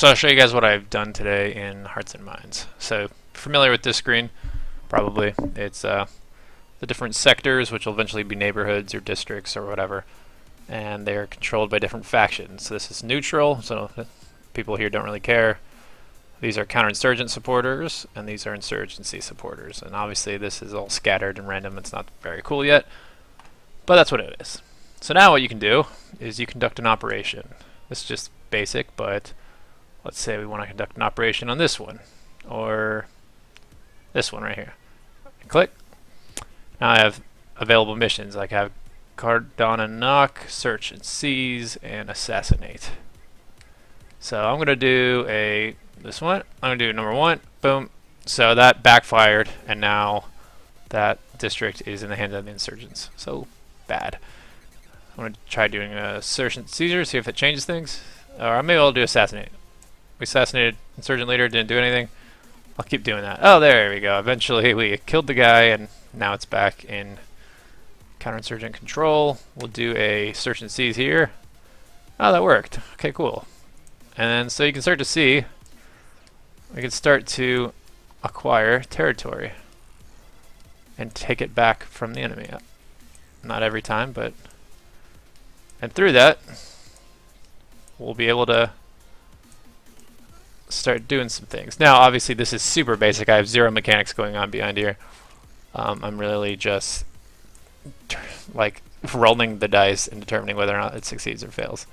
So I'll show you guys what I've done today in Hearts and Minds. So familiar with this screen, probably. It's the different sectors, which will eventually be neighborhoods or districts or whatever, and they're controlled by different factions. So this is neutral, so people here don't really care. These are counterinsurgent supporters, and these are insurgency supporters. And obviously this is all scattered and random. It's not very cool yet, but that's what it is. So now what you can do is you conduct an operation. This is just basic, but let's say we want to conduct an operation on this one, or this one right here. Click. Now I have available missions. Like I have Cardona Knock, Search and Seize, and Assassinate. So I'm going to do this one. I'm going to do number 1. Boom. So that backfired, and now that district is in the hands of the insurgents. So bad. I'm going to try doing a Search and Seizure, see if it changes things. Or maybe I'll do Assassinate. We assassinated insurgent leader, didn't do anything. I'll keep doing that. Oh, there we go. Eventually we killed the guy, and now it's back in counterinsurgent control. We'll do a Search and Seize here. Oh, that worked. Okay, cool. And so you can start to see we can start to acquire territory and take it back from the enemy. Not every time, but and through that we'll be able to start doing some things. Now obviously this is super basic. I have zero mechanics going on behind here. I'm really just like rolling the dice and determining whether or not it succeeds or fails.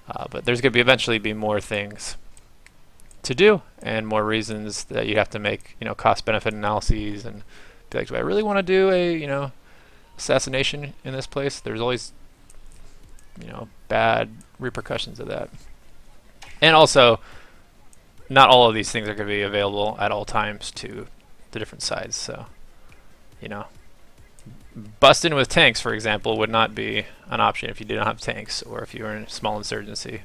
But there's going to eventually be more things to do and more reasons that you have to make, cost-benefit analyses and be like, do I really want to do a, assassination in this place? There's always, bad repercussions of that. And also, not all of these things are going to be available at all times to the different sides. So, bust in with tanks, for example, would not be an option if you didn't have tanks or if you were in a small insurgency.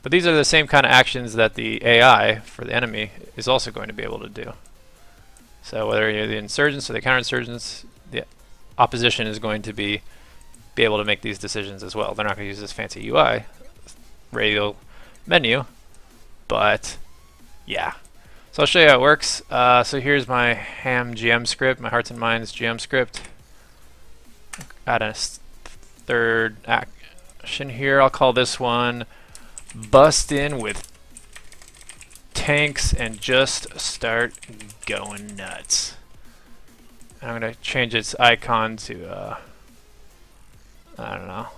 But these are the same kind of actions that the AI for the enemy is also going to be able to do. So whether you're the insurgents or the counterinsurgents, the opposition is going to be able to make these decisions as well. They're not going to use this fancy UI, Radial menu, but yeah. So I'll show you how it works. So here's my ham GM script, my Hearts and Minds GM script. Add a third action here. I'll call this one Bust In with Tanks and Just Start Going Nuts. I'm going to change its icon to, I don't know,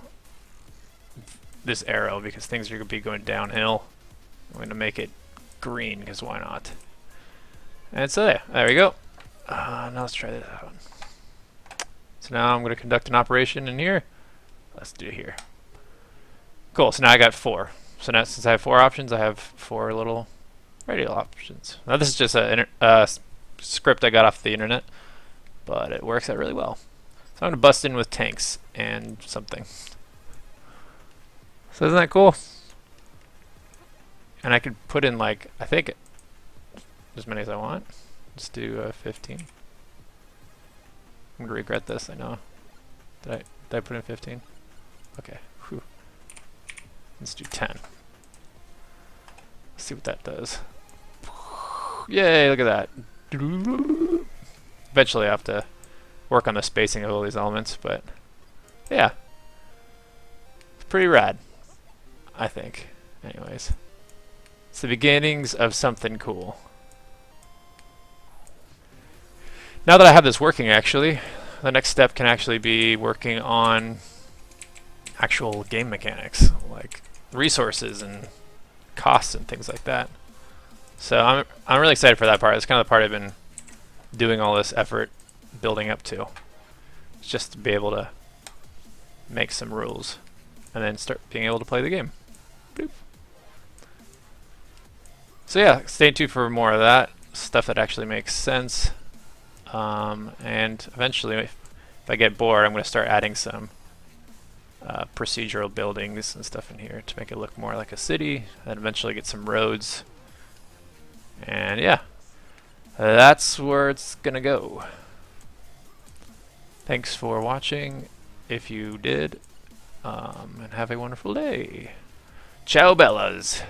this arrow because things are going to be going downhill. I'm going to make it green because why not? And so there we go. Now let's try this out. So now I'm going to conduct an operation in here. Let's do it here. Cool, so now I got 4. So now since I have 4 options, I have 4 little radial options. Now this is just a script I got off the internet, but it works out really well. So I'm going to bust in with tanks and something. So isn't that cool? And I could put in like, I think, as many as I want. Let's do 15. I'm going to regret this, I know. Did I put in 15? Okay. Whew. Let's do 10. Let's see what that does. Yay, look at that. Eventually I have to work on the spacing of all these elements, but yeah. It's pretty rad, I think. Anyways. It's the beginnings of something cool. Now that I have this working, actually, the next step can actually be working on actual game mechanics, like resources and costs and things like that. So I'm really excited for that part. It's kind of the part I've been doing all this effort building up to. It's just to be able to make some rules and then start being able to play the game. Boop. So yeah, stay tuned for more of that stuff that actually makes sense. And eventually, if I get bored, I'm going to start adding some procedural buildings and stuff in here to make it look more like a city, and eventually get some roads. And yeah, that's where it's going to go. Thanks for watching, if you did, and have a wonderful day. Ciao Bellas.